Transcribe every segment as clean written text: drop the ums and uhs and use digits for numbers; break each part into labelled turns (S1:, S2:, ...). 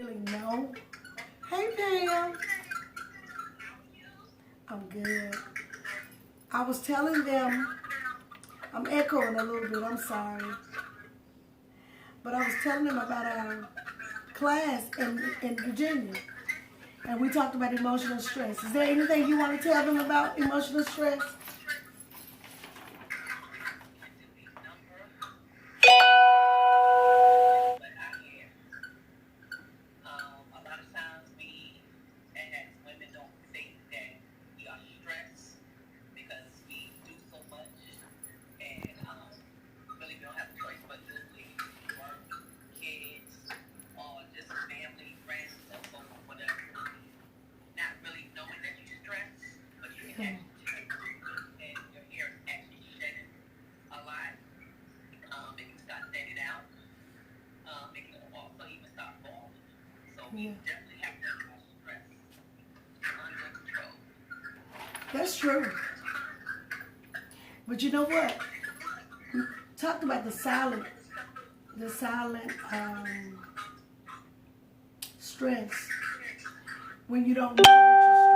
S1: Really no. Hey Pam, I'm good. I was telling them, I'm echoing a little bit, I'm sorry. But I was telling them about our class in Virginia. And we talked about emotional stress. Is there anything you want to tell them about emotional stress? Yeah. That's true. But you know what? We talked about the silent stress when you don't know that you're stressed.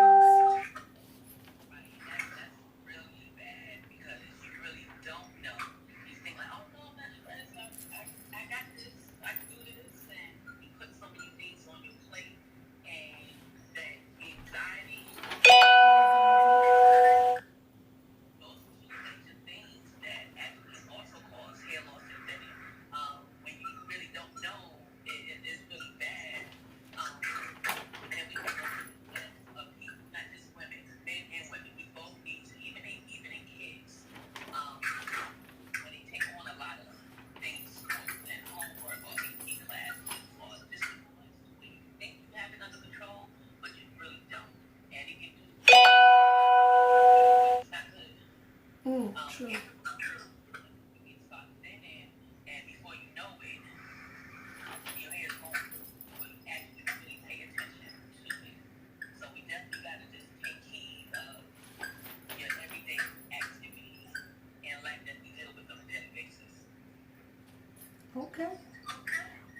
S1: True. Okay.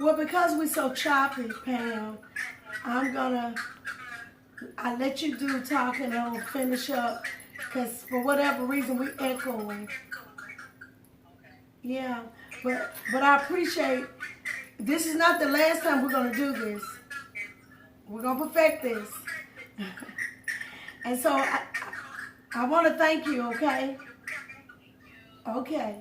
S1: Well, because we're so choppy, Pam, I let you do talking and I'll finish up because for whatever reason we echoing. Yeah, but I appreciate. This is not the last time we're gonna do this. We're gonna perfect this, and so I want to thank you. Okay. Okay.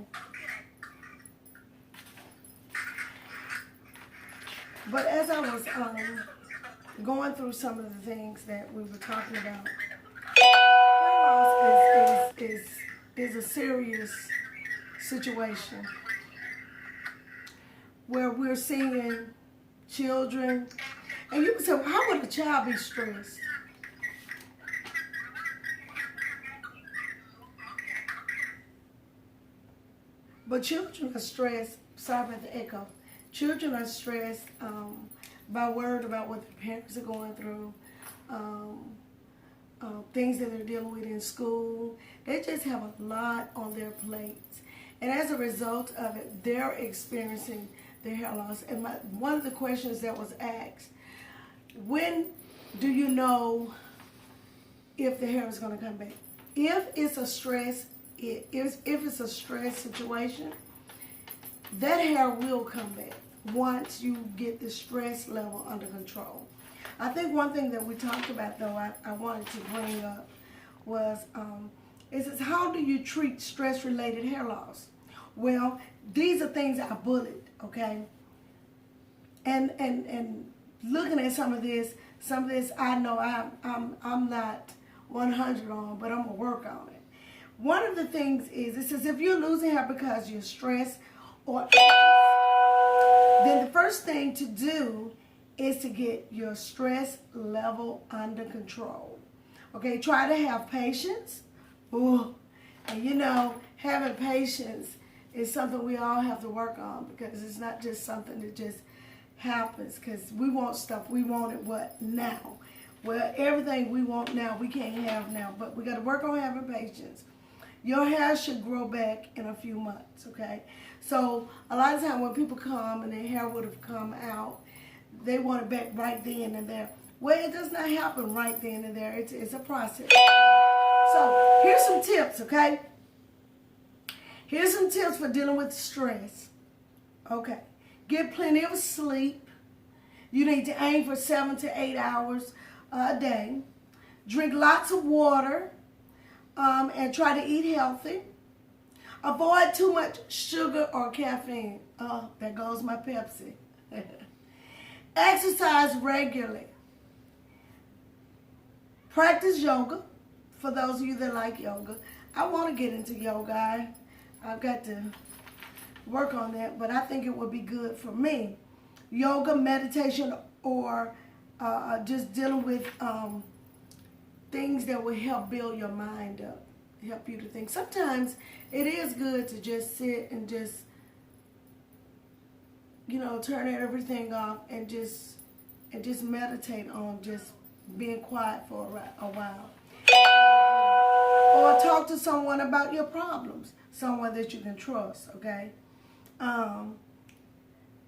S1: But as I was going through some of the things that we were talking about, hair loss is a serious situation where we're seeing children, and you would say, well, how would a child be stressed? But children are stressed. Sorry about the echo. Children are stressed by word about what their parents are going through, um, things that they're dealing with in school. They just have a lot on their plates. And as a result of it, they're experiencing their hair loss. And one of the questions that was asked, when do you know if the hair is going to come back? If it's a stress, if it's a stress situation, that hair will come back once you get the stress level under control. I think one thing that we talked about, though, I wanted to bring up was, is how do you treat stress-related hair loss? Well, these are things I bullet, okay? And looking at some of this I know I'm not 100 on, but I'm gonna work on it. One of the things is, it says if you're losing hair because you're stressed or anxious, then the first thing to do is to get your stress level under control. Okay, try to have patience. Ooh. And you know, having patience is something we all have to work on because it's not just something that just happens because we want stuff. We want it what? Now. Well, everything we want now, we can't have now, but we got to work on having patience. Your hair should grow back in a few months, okay? So a lot of times when people come and their hair would have come out, they want it back right then and there. Well, it does not happen right then and there. It's a process. So here's some tips, okay? Here's some tips for dealing with stress. Okay. Get plenty of sleep. You need to aim for 7 to 8 hours a day. Drink lots of water and try to eat healthy. Avoid too much sugar or caffeine. Oh, there goes my Pepsi. Exercise regularly. Practice yoga, for those of you that like yoga. I want to get into yoga. I've got to work on that, but I think it would be good for me. Yoga, meditation, or just dealing with things that will help build your mind up, help you to think. Sometimes it is good to just sit and just, turn everything off and just meditate on just being quiet for a while. Or talk to someone about your problems, someone that you can trust, okay?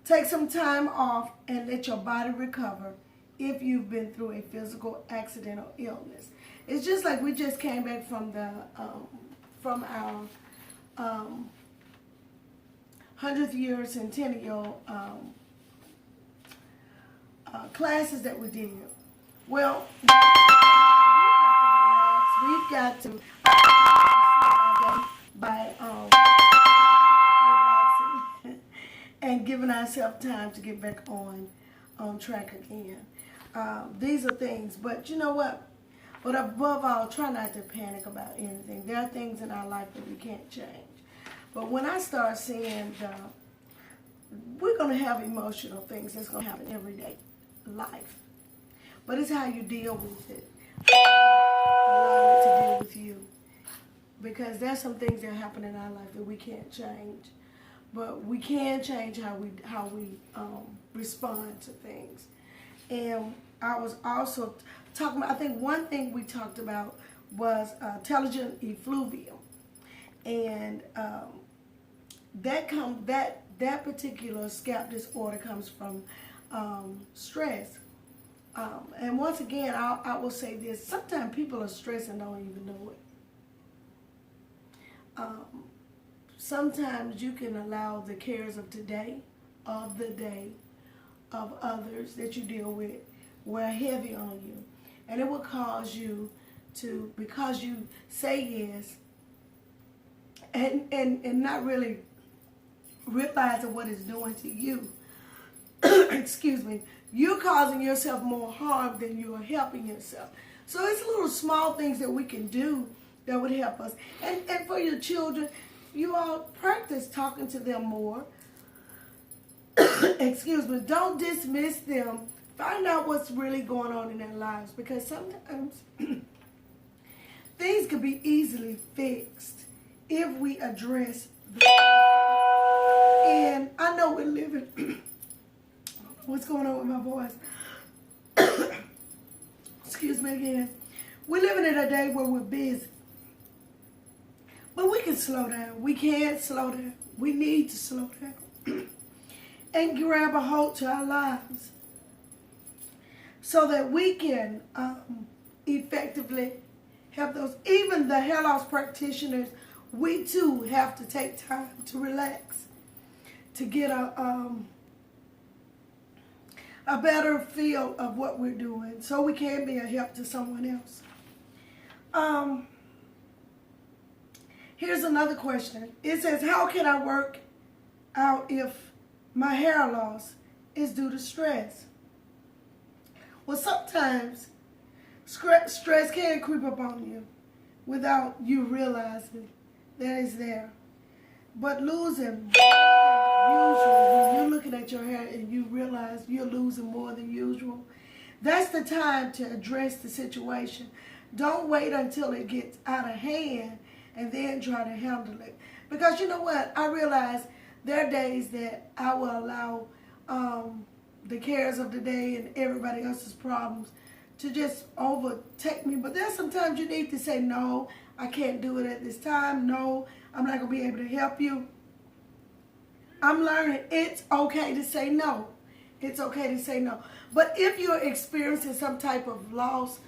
S1: Take some time off and let your body recover if you've been through a physical accident or illness. It's just like we just came back from our 100th year centennial classes that we did. Well, we've got to by relaxing and giving ourselves time to get back on track again. These are things, but you know what? But above all, try not to panic about anything. There are things in our life that we can't change. But when I start seeing we're going to have emotional things that's going to happen everyday life. But it's how you deal with it. Allow it to deal with you. Because there's some things that happen in our life that we can't change. But we can change how we respond to things. And I was also talking about, I think one thing we talked about was intelligent effluvium. And that particular scalp disorder comes from stress. And once again, I will say this. Sometimes people are stressed and don't even know it. Sometimes you can allow the cares of today, of the day, of others that you deal with wear heavy on you. And it will cause you to, because you say yes and not really realizing what it's doing to you, excuse me, you're causing yourself more harm than you are helping yourself. So it's little small things that we can do that would help us. And for your children, you all practice talking to them more. Excuse me. Don't dismiss them. Find out what's really going on in their lives, because sometimes things can be easily fixed if we address them. And I know we're living... What's going on with my voice? Excuse me again. We're living in a day where we're busy. But we can slow down. We can slow down. We need to slow down. And grab a hold to our lives. So that we can effectively help those. Even the hair loss practitioners, we too have to take time to relax. To get a better feel of what we're doing, so we can be a help to someone else. Here's another question. It says, how can I work out if my hair loss is due to stress? Well, sometimes stress can creep up on you without you realizing that it's there. But losing usual, when you're looking at your hair and you realize you're losing more than usual, that's the time to address the situation. Don't wait until it gets out of hand and then try to handle it. Because you know what? I realize there are days that I will allow the cares of the day and everybody else's problems to just overtake me. But there's sometimes you need to say, no, I can't do it at this time. No, I'm not going to be able to help you. I'm learning it's okay to say no. It's okay to say no. But if you're experiencing some type of loss,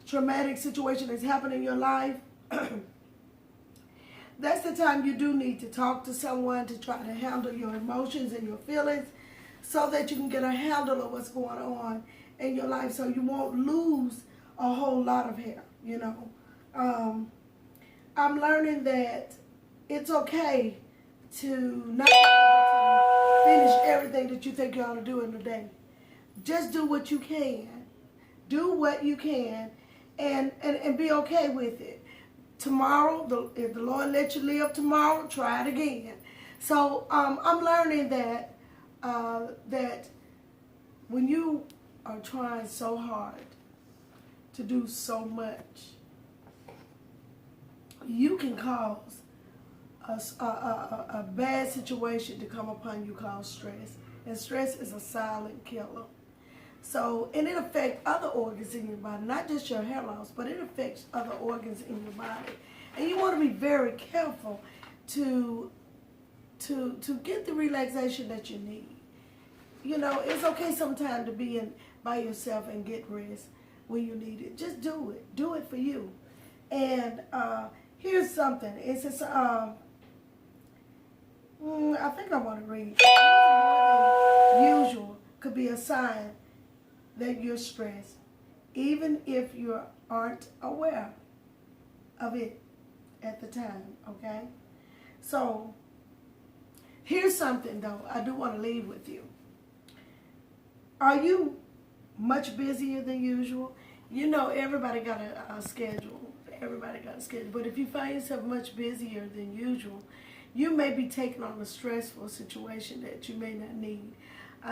S1: traumatic situation that's happened in your life, that's the time you do need to talk to someone to try to handle your emotions and your feelings so that you can get a handle of what's going on in your life so you won't lose a whole lot of hair, you know. I'm learning that it's okay to not be able to finish everything that you think you ought to do in a day. Just do what you can. Do what you can and be okay with it. Tomorrow, if the Lord lets you live tomorrow, try it again. So I'm learning that that when you are trying so hard to do so much, you can cause a bad situation to come upon you called stress. And stress is a silent killer. So, and it affects other organs in your body, not just your hair loss, but it affects other organs in your body. And you want to be very careful to get the relaxation that you need. You know, it's okay sometimes to be by yourself and get rest when you need it. Just do it. Do it for you. And here's something. It says, I think I want to read. More than usual could be a sign that you're stressed, even if you aren't aware of it at the time, okay? So, here's something, though, I do want to leave with you. Are you much busier than usual? You know, everybody got a schedule. Everybody got a schedule. But if you find yourself much busier than usual, you may be taking on a stressful situation that you may not need.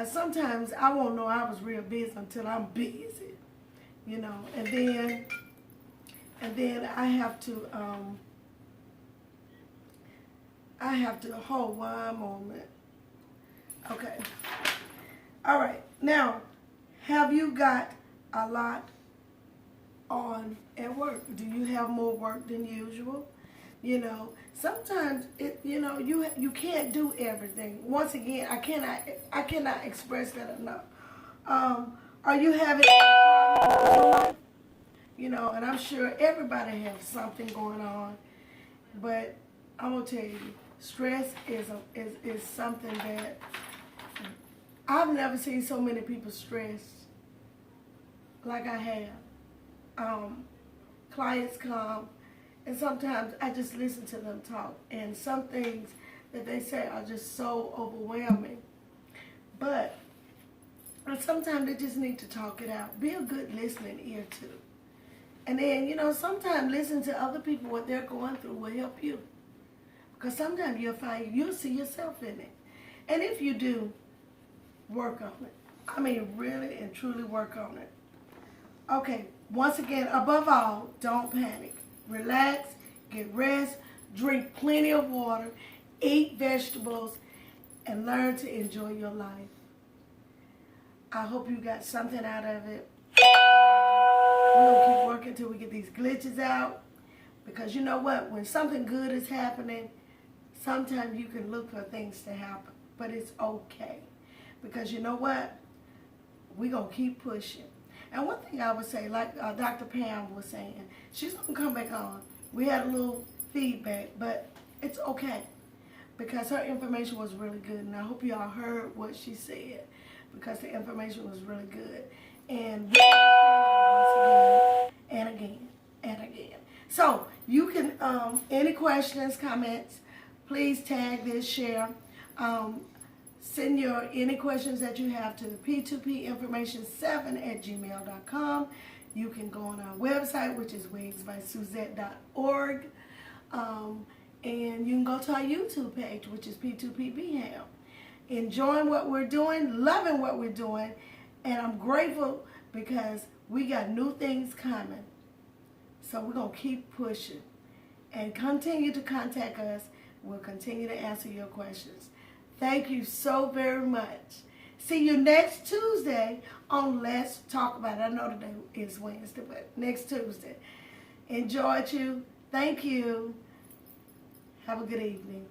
S1: Sometimes I won't know I was real busy until I'm busy, you know, and then I have to hold one moment. Okay. All right. Now, have you got a lot on at work? Do you have more work than usual? You know, sometimes you can't do everything. Once again, I cannot express that enough. Are you having problems? You know, and I'm sure everybody has something going on, but I'm gonna tell you, stress is something that I've never seen so many people stressed like I have. Clients come. And sometimes I just listen to them talk. And some things that they say are just so overwhelming. But sometimes they just need to talk it out. Be a good listening ear too. And then, you know, sometimes listen to other people, what they're going through will help you. Because sometimes you'll see yourself in it. And if you do, work on it. I mean, really and truly work on it. Okay, once again, above all, don't panic. Relax, get rest, drink plenty of water, eat vegetables, and learn to enjoy your life. I hope you got something out of it. We're going to keep working until we get these glitches out. Because you know what? When something good is happening, sometimes you can look for things to happen. But it's okay. Because you know what? We're going to keep pushing. And one thing I would say, like Dr. Pam was saying, she's going to come back on. We had a little feedback, but it's okay. Because her information was really good. And I hope y'all heard what she said. Because the information was really good. And we once again, and again, and again. So, you can, any questions, comments, please tag this, share. Send your any questions that you have to p2pinformation7@gmail.com. You can go on our website, which is wigsbysuzette.org. And you can go to our YouTube page, which is P2PBHAM. Enjoying what we're doing, loving what we're doing, and I'm grateful because we got new things coming. So we're going to keep pushing. And continue to contact us. We'll continue to answer your questions. Thank you so very much. See you next Tuesday on Let's Talk About It. I know today is Wednesday, but next Tuesday. Enjoyed you. Thank you. Have a good evening.